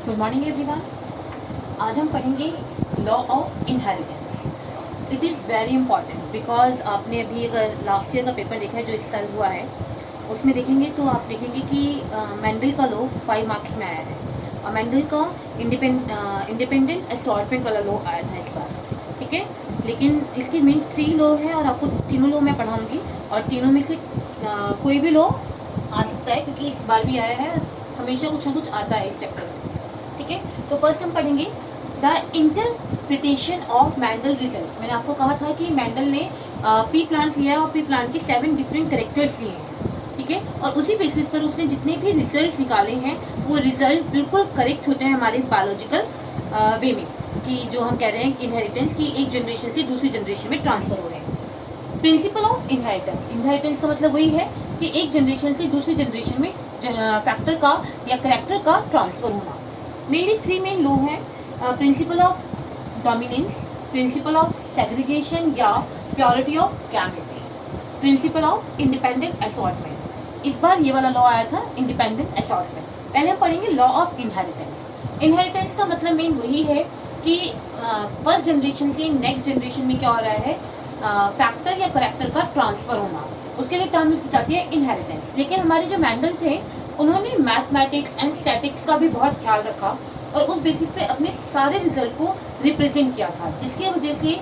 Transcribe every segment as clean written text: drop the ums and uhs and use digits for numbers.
Good morning everyone. आज हम पढ़ेंगे law of inheritance. It is very important because आपने अभी अगर लास्ट ईयर का पेपर देखा है जो इस साल हुआ है उसमें देखेंगे तो आप देखेंगे कि मेंडल का लॉ 5 मार्क्स में आया है और मेंडल का इंडिपेंडेंट असॉर्टमेंट वाला लॉ आया था इस बार, ठीक है। लेकिन इसके मेन 3 लॉ है और आपको तीनों लॉ मैं पढ़ाऊंगी और तीनों में से कोई भी लॉ आ सकता है क्योंकि इस बार भी आया है, हमेशा कुछ ना कुछ आता है इस चैप्टर से, ठीक है। तो फर्स्ट हम पढ़ेंगे the interpretation of Mendel result. मैंने आपको कहा था कि मैंडल ने पी प्लांट लिया है और पी प्लांट के 7 डिफरेंट करेक्टर्स लिए हैं, ठीक है। और उसी बेसिस पर उसने जितने भी रिजल्ट्स निकाले हैं वो रिजल्ट बिल्कुल करेक्ट होते हैं हमारे बायोलॉजिकल वे में, कि जो हम कह रहे हैं इनहेरिटेंस की एक जनरेशन से दूसरी जनरेशन में ट्रांसफर हो रहे हैं। प्रिंसिपल ऑफ इनहेरिटेंस, इनहेरिटेंस का मतलब वही है कि एक जनरेशन से दूसरी जनरेशन में फैक्टर का या करेक्टर का ट्रांसफर होना। मेनली 3 मेन लॉ हैं, principle of dominance, principle of segregation या purity of gametes, principle of independent assortment. इस बार ये वाला लॉ आया था इंडिपेंडेंट असॉर्टमेंट। पहले हम पढ़ेंगे लॉ ऑफ इनहेरिटेंस। इनहेरिटेंस का मतलब मेन वही है कि फर्स्ट जनरेशन से नेक्स्ट जनरेशन में क्या हो रहा है, फैक्टर या करेक्टर का ट्रांसफर होना, उसके लिए टर्म यूज जाती है इनहेरिटेंस। लेकिन हमारे जो मेंडल थे उन्होंने मैथमेटिक्स एंड स्टैटिक्स का भी बहुत ख्याल रखा और उस बेसिस पे अपने सारे रिजल्ट को रिप्रेजेंट किया था, जिसकी वजह से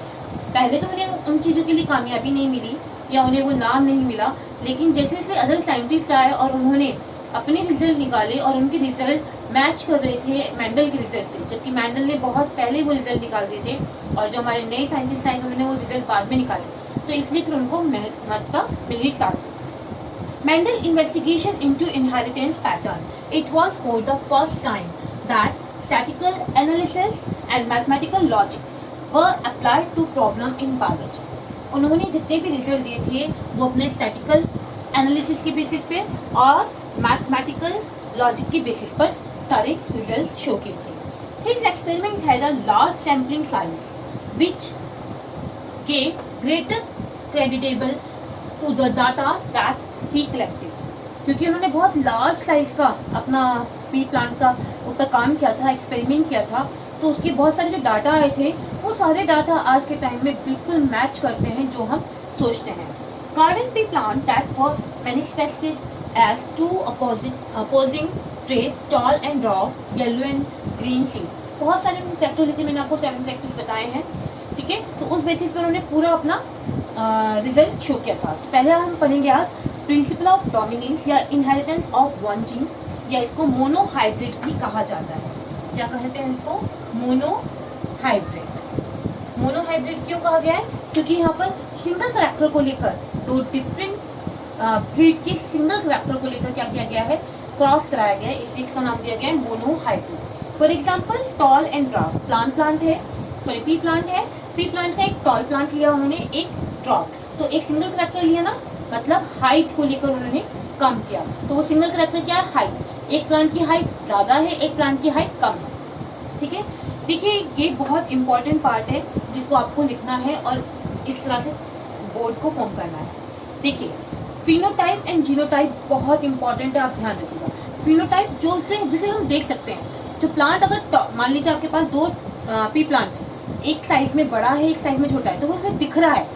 पहले तो उन्हें उन चीज़ों के लिए कामयाबी नहीं मिली या उन्हें वो नाम नहीं मिला, लेकिन जैसे जैसे अदर साइंटिस्ट आए और उन्होंने अपने रिजल्ट निकाले और उनके रिजल्ट मैच कर रहे थे मैंडल के रिजल्ट से, जबकि मैंडल ने बहुत पहले वो रिजल्ट निकाल दिए थे और जो हमारे नए साइंटिस्ट आए उन्होंने वो रिजल्ट बाद में निकाले, तो इसलिए फिर उनको महत्वता मिलनी स्टार्ट हुई। Mendel investigation into inheritance pattern. It was for the first time that statistical analysis and mathematical logic were applied to problem in biology. उन्होंने जितने भी रिजल्ट दिए थे वो अपने स्टैटिकल एनालिसिस के बेसिस पे और मैथमेटिकल लॉजिक के बेसिस पर सारे रिजल्ट्स शो किए थे। His experiment had a large sampling size which gave greater creditable to the data that he collected. क्योंकि उन्होंने बहुत लार्ज साइज का अपना पी प्लांट का ऊपर काम किया था, एक्सपेरिमेंट किया था, तो उसके बहुत सारे जो डाटा आए थे वो सारे डाटा आज के टाइम में बिल्कुल मैच करते हैं जो हम सोचते हैं। Garden pea plant that were manifested as 2 opposing trait, tall and dwarf, yellow and green seed. बहुत सारे करेक्टर लेते, मैंने आपको 7 करेक्टर्स बताए हैं, ठीक है। तो उस बेसिस पर उन्होंने पूरा अपना रिजल्ट शो किया था। तो पहले हम पढ़ेंगे आज प्रिंसिपल ऑफ डोमिनेंस या इनहेरिटेंस ऑफ वन जीन, या इसको मोनोहाइब्रिड भी कहा जाता है। क्या कहते हैं इसको? मोनोहाइब्रिड। मोनोहाइब्रिड क्यों कहा गया है? क्योंकि यहाँ पर सिंगल करेक्टर को लेकर 2 डिफरेंट ब्रीड के सिंगल करेक्टर को लेकर क्या किया गया है, क्रॉस कराया गया है, इसलिए इसका नाम दिया गया है monohybrid. For example toll and dwarf, plant है, सॉरी पी प्लांट है, पी प्लांट का एक टॉल प्लांट लिया उन्होंने, एक ड्वार्फ, तो एक सिंगल करेक्टर लिया ना, मतलब हाइट को लेकर उन्होंने कम किया, तो वो सिंगल करेक्टर क्या है, हाइट। एक प्लांट की हाइट ज्यादा है, एक प्लांट की हाइट कम है, ठीक है। देखिए ये बहुत इंपॉर्टेंट पार्ट है जिसको आपको लिखना है और इस तरह से बोर्ड को फॉर्म करना है। देखिए फिनोटाइप एंड जीनोटाइप बहुत इंपॉर्टेंट है, आप ध्यान रखिएगा। फिनोटाइप जो जिसे हम देख सकते हैं, जो प्लांट अगर मान लीजिए आपके पास 2 पी प्लांट है, एक साइज में बड़ा है एक साइज में छोटा है, तो वो हमें दिख रहा है,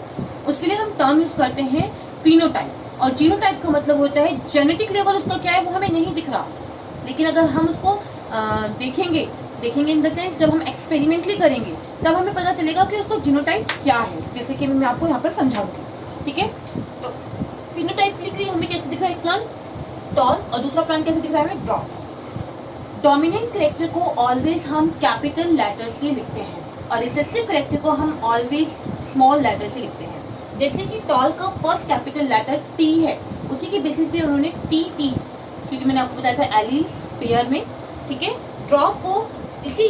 उसके लिए हम टर्म यूज करते हैं फिनोटाइप। और जीनोटाइप का मतलब होता है जेनेटिक लेवल उसका क्या है वो हमें नहीं दिख रहा, लेकिन अगर हम उसको देखेंगे इन द सेंस जब हम एक्सपेरिमेंटली करेंगे तब हमें पता चलेगा कि उसको जीनोटाइप क्या है, जैसे कि मैं आपको यहाँ पर समझाऊंगी, ठीक है। तो फिनोटाइप लिख रही हमें कैसे दिख रहा है, एक प्लांट टॉल और दूसरा प्लांट कैसे दिख रहा है, ड्वार्फ। डोमिनेंट करेक्टर को ऑलवेज हम कैपिटल लेटर से लिखते हैं और रिसेसिव करेक्टर को हम ऑलवेज स्मॉल लेटर से लिखते हैं। जैसे कि टॉल का फर्स्ट कैपिटल लेटर टी है, उसी के बेसिस पे उन्होंने टी, क्योंकि मैंने आपको बताया था एलीज पेयर में, ठीक है। ड्वार्फ को इसी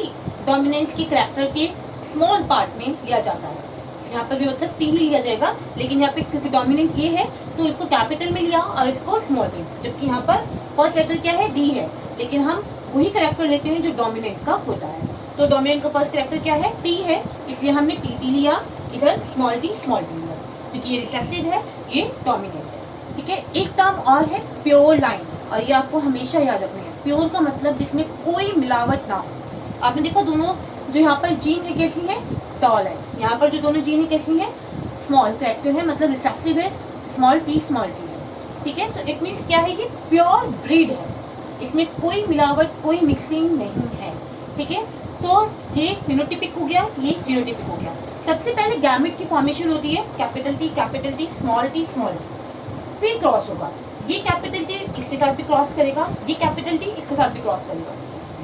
डोमिनेंस की करेक्टर के स्मॉल पार्ट में लिया जाता है, यहाँ पर भी मतलब टी ही लिया जाएगा, लेकिन यहाँ पे क्योंकि डोमिनेंट ये है तो इसको कैपिटल में लिया और इसको स्मॉल में, जबकि यहाँ पर फर्स्ट लेटर क्या है, डी है, लेकिन हम वही करेक्टर लेते हैं जो डोमिनेंट का होता है। तो डोमिनेंट का फर्स्ट करेक्टर क्या है, टी है, इसलिए हमने टी लिया, इधर स्मॉल टी लिया, क्योंकि ये रिसेसिव है, ये डोमिनेंट है, ठीक है। एक टर्म और है प्योर लाइन, और ये आपको हमेशा याद रखनी है। प्योर का मतलब जिसमें कोई मिलावट ना हो। आपने देखा दोनों जो यहाँ पर जीन है कैसी है, टॉल है। यहाँ पर जो दोनों जीन है कैसी है, स्मॉल कैरेक्टर है, मतलब रिसेसिव है, स्मॉल टी है। ठीक है, तो इट मीन्स क्या है, ये प्योर ब्रीड है, इसमें कोई मिलावट कोई मिक्सिंग नहीं है। ठीक है, तो ये फिनोटिपिक हो गया, ये जीनोटिपिक हो गया। सबसे पहले गैमेट की फॉर्मेशन होती है, कैपिटल टी, स्मॉल टी, फिर क्रॉस होगा। ये कैपिटल टी इसके साथ भी क्रॉस करेगा, ये कैपिटल टी इसके साथ भी क्रॉस करेगा,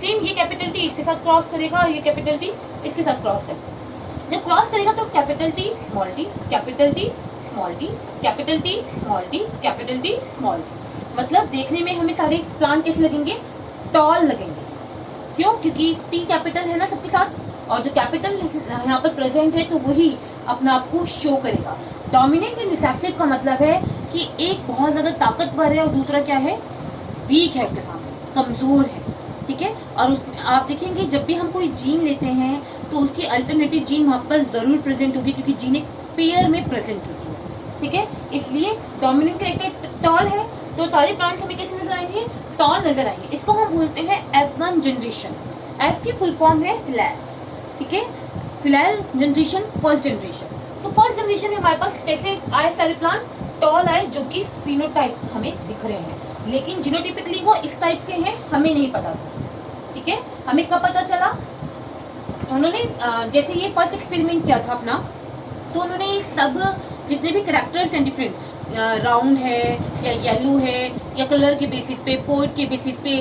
सेम ये कैपिटल टी इसके साथ क्रॉस करेगा, ये कैपिटल टी इसके साथ क्रॉस करेगा। जब क्रॉस करेगा तो capital T small T, capital T small T, capital T small T, capital T small T. मतलब देखने में हमें सारे प्लांट कैसे लगेंगे, टॉल लगेंगे। क्यों? क्योंकि टी कैपिटल है ना सबके साथ, और जो कैपिटल यहाँ पर प्रेजेंट है तो वही अपने आप को शो करेगा। डोमिनेंट एंड रिसेसिव का मतलब है कि एक बहुत ज्यादा ताकतवर है और दूसरा क्या है, वीक है, उसके सामने कमजोर है। ठीक है, और आप देखेंगे जब भी हम कोई जीन लेते हैं तो उसकी अल्टरनेटिव जीन वहां पर जरूर प्रेजेंट होगी, क्योंकि जीन एक पेयर में प्रेजेंट होती है। ठीक है, इसलिए डोमिनेंट कैरेक्टर टॉल है तो सारे प्लांट्स हमें कैसे नजर आएंगे, टॉल नजर आएंगे। इसको हम बोलते हैं F1 जनरेशन। F की फुल फॉर्म है फिलैल। ठीक है, फिलैल जनरेशन, फर्स्ट जनरेशन। तो फर्स्ट जनरेशन में हमारे पास कैसे आए सारे प्लांट, टॉल आए, जो कि फिनोटाइप हमें दिख रहे हैं, लेकिन जीनोटिपिकली वो इस टाइप के हैं हमें नहीं पता था। ठीक है, हमें कब पता चला, उन्होंने जैसे ये फर्स्ट एक्सपेरिमेंट किया था अपना, तो उन्होंने सब जितने भी कैरेक्टर्स हैं डिफरेंट, राउंड है या येलो है या कलर के बेसिस पे, पोर्ट के बेसिस पे,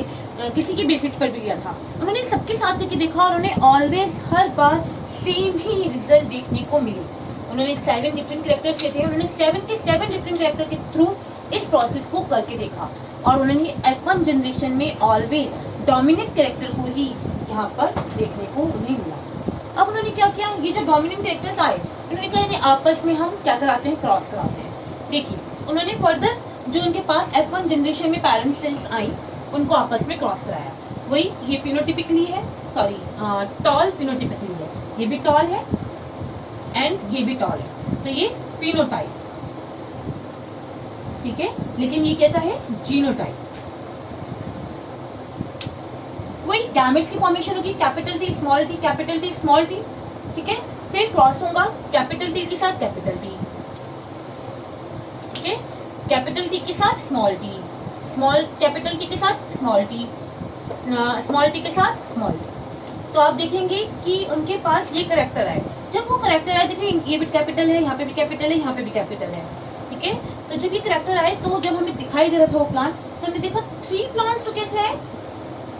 किसी के बेसिस पर भी लिया था। उन्होंने सबके साथ करके देखा और उन्हें ऑलवेज हर बार सेम ही रिजल्ट देखने को मिले। उन्होंने 7 डिफरेंट कैरेक्टर्स लिए थे, उन्होंने 7 के 7 डिफरेंट कैरेक्टर के थ्रू इस प्रोसेस को करके देखा और उन्होंने F1 जनरेशन में ऑलवेज डोमिनेंट कैरेक्टर को ही यहाँ पर देखने को उन्हें मिला। अब उन्होंने क्या किया, ये जो डोमिनेंट कैरेक्टर्स आए, उन्होंने कहा इन्हें आपस में हम क्या कराते हैं, क्रॉस कराते हैं। देखिए, उन्होंने फर्दर जो उनके पास F1 जनरेशन में पेरेंट सेल्स आई, उनको आपस में क्रॉस कराया। वही ये फिनोटिपिकली है, सॉरी टॉल फिनोटिपिकली है, ये भी टॉल है एंड ये भी टॉल है, तो ये फिनोटाइप। ठीक है, लेकिन ये कैसा है, जीनोटाइप। वही गैमेट्स की फॉर्मेशन होगी, capital T small T, capital T small T. ठीक है, फिर क्रॉस होगा कैपिटल टी के साथ कैपिटल टी, ठीक है, कैपिटल टी के साथ small T, small capital T के साथ स्मॉल टी, स्मॉल टी के साथ स्मॉल टी। तो आप देखेंगे कि उनके पास ये कैरेक्टर आए। जब वो कैरेक्टर आए, देखिए ये भी कैपिटल है, यहाँ पे भी कैपिटल है, यहाँ पे भी कैपिटल है। ठीक है, तो जब ये कैरेक्टर आए तो जब हमें दिखाई दे रहा था वो प्लांट, तो हमने देखा 3 प्लांट्स तो कैसे है,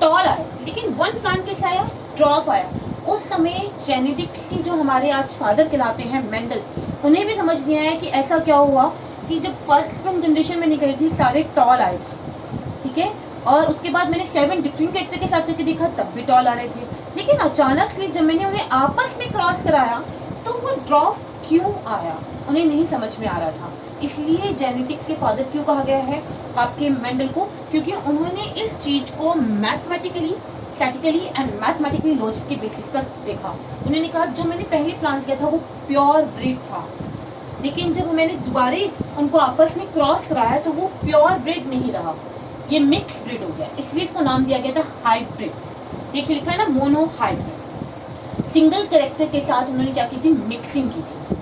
टॉल आए, लेकिन 1 प्लांट कैसा आया, ड्रॉप आया। उस समय जेनेटिक्स की जो हमारे आज फादर कहलाते हैं मेंडल, उन्हें भी समझ नहीं आया कि ऐसा क्या हुआ कि जब फर्स्ट जनरेशन में निकली थी सारे टॉल आए थे। ठीक है, और उसके बाद मैंने 7 डिफरेंट कैरेक्टर के साथ करके देखा, तब भी टॉल आ रहे थे, लेकिन अचानक से जब मैंने उन्हें आपस में क्रॉस कराया तो वो ड्रॉप क्यों आया, उन्हें नहीं समझ में आ रहा था। इसलिए जेनेटिक्स के फादर क्यों कहा गया है आपके मेंडल को, क्योंकि उन्होंने इस चीज को mathematically, statically and mathematically logic के बेसिस पर देखा। उन्होंने कहा जो मैंने पहले प्लांट किया था वो प्योर ब्रीड था, लेकिन जब मैंने दोबारा उनको आपस में क्रॉस कराया तो वो प्योर ब्रीड नहीं रहा, ये मिक्स ब्रीड हो गया, इसलिए इसको नाम दिया गया था हाइब्रिड। देखिए लिखा है ना, मोनो हाइब्रिड। सिंगल कैरेक्टर के साथ उन्होंने क्या की थी, मिक्सिंग की थी।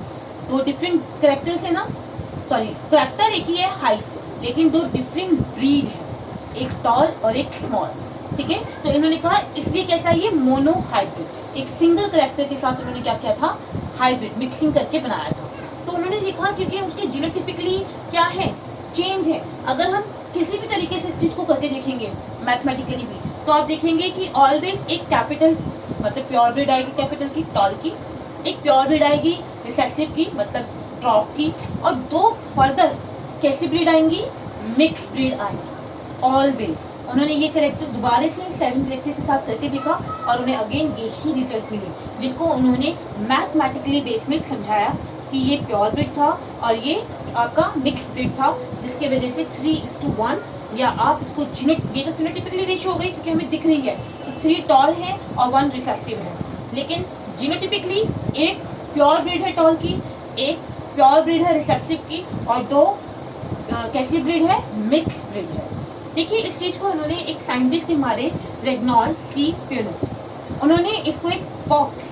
तो डिफरेंट कैरेक्टर से ना, सॉरी कैरेक्टर एक ही है हाइट, लेकिन 2 डिफरेंट ब्रीड है, एक टॉल और एक स्मॉल। ठीक है, तो इन्होंने कहा इसलिए कैसा ये मोनो हाइब्रिड, एक सिंगल कैरेक्टर के साथ उन्होंने क्या किया था, हाइब्रिड मिक्सिंग करके बनाया था। तो उन्होंने देखा क्योंकि उसके जीनोटिपिकली क्या है, चेंज है। अगर हम किसी भी तरीके से इस चीज को करके देखेंगे मैथमेटिकली भी, तो आप देखेंगे कि ऑलवेज एक कैपिटल मतलब प्योर ब्रीड आएगी, कैपिटल की, टॉल की, एक प्योर ब्रीड आएगी रिसेसिव की मतलब ड्रॉप की, और 2 फर्दर कैसी ब्रीड आएंगी, मिक्स ब्रीड आएंगी ऑलवेज। उन्होंने ये कैरेक्टर दोबारा से 7 कैरेक्टर के साथ करके देखा और उन्हें अगेन यही रिजल्ट मिले, जिसको उन्होंने मैथमेटिकली बेस में समझाया कि ये प्योर ब्रीड था और ये आपका मिक्स ब्रीड था, जिसकी वजह से 3:1 या आप इसको ये तो फिनोटिपिकली रेशियो हो गई क्योंकि हमें दिख रही है तो 3 टॉल है और 1 रिसेसिव है, लेकिन जीनोटिपिकली एक प्योर ब्रीड है टॉल की, एक प्योर ब्रीड है रिसेसिव की, और 2 कैसी ब्रीड है, मिक्स ब्रीड है। देखिए इस चीज को उन्होंने एक साइंटिस्ट थे हमारे, रेग्नॉल्ड सी प्यूनेट, उन्होंने इसको एक बॉक्स,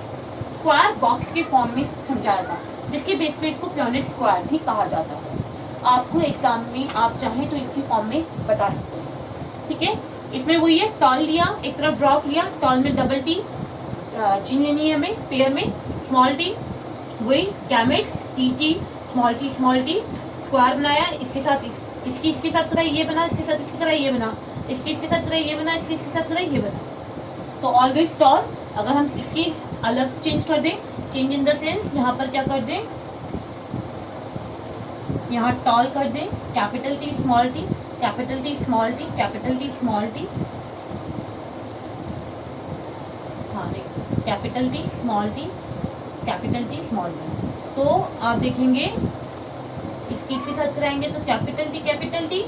स्क्वायर बॉक्स के फॉर्म में समझाया था, जिसके बेस पे इसको प्यूनेट स्क्वायर भी कहा जाता है। आपको एग्जाम में आप चाहें तो इसकी फॉर्म में बता सकते हैं, ठीक है। इसमें वही है, टॉल लिया, एक तरफ ड्रॉप लिया, टॉल में डबल टी, जीन लेनी है हमें पेयर में, स्मॉल टी, वही gametes, T small T, square बनाया, इसके साथ इसके साथ कराई ये बना, इसके साथ इसकी कराई ये बना, इसके साथ कराई ये बना, इसके साथ कराई ये बना। तो ऑलवेज टॉल, अगर हम इसकी अलग चेंज कर दें, चेंज इन द सेंस यहाँ पर क्या कर दें, यहाँ टॉल कर दें, capital T small T, capital T small T, capital T small T, हाँ देखिए capital T small T, capital T small T. तो आप देखेंगे इसके साथ कराएंगे तो capital T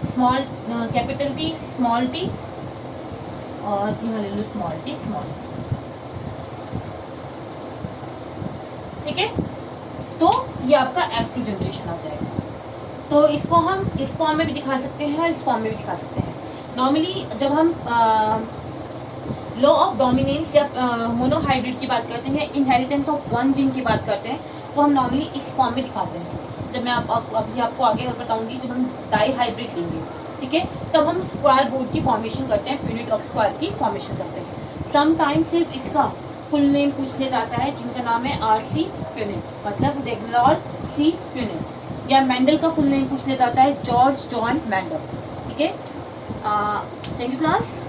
small, capital T small T, और यहाँ ले लो स्मॉल टी, ठीक है। तो ये आपका F2 जनरेशन आ जाएगा। तो इसको हम इस फॉर्म में भी दिखा सकते हैं, इस फॉर्म में भी दिखा सकते हैं। नॉर्मली जब हम लॉ ऑफ डोमिनेंस या मोनोहाइब्रिड की बात करते हैं, इनहेरिटेंस ऑफ वन जीन की बात करते हैं, तो हम नॉर्मली इस फॉर्म में दिखाते हैं। जब मैं अभी आपको आगे और बताऊंगी, जब हम डाई हाइब्रिड लेंगे, ठीक है, तब हम स्क्वायर बोर्ड की फॉर्मेशन करते हैं, यूनिट ऑफ स्क्वायर की फॉर्मेशन करते हैं। समटाइम सिर्फ इसका फुल नेम पूछ लिया जाता है, जिनका नाम है RC प्यूनेट, मतलब रेग्नॉल्ड सी प्यूनेट, या मेंडल का फुल नेम पूछ लिया जाता है, जॉर्ज जॉन मेंडल, ठीक है। Thank you class.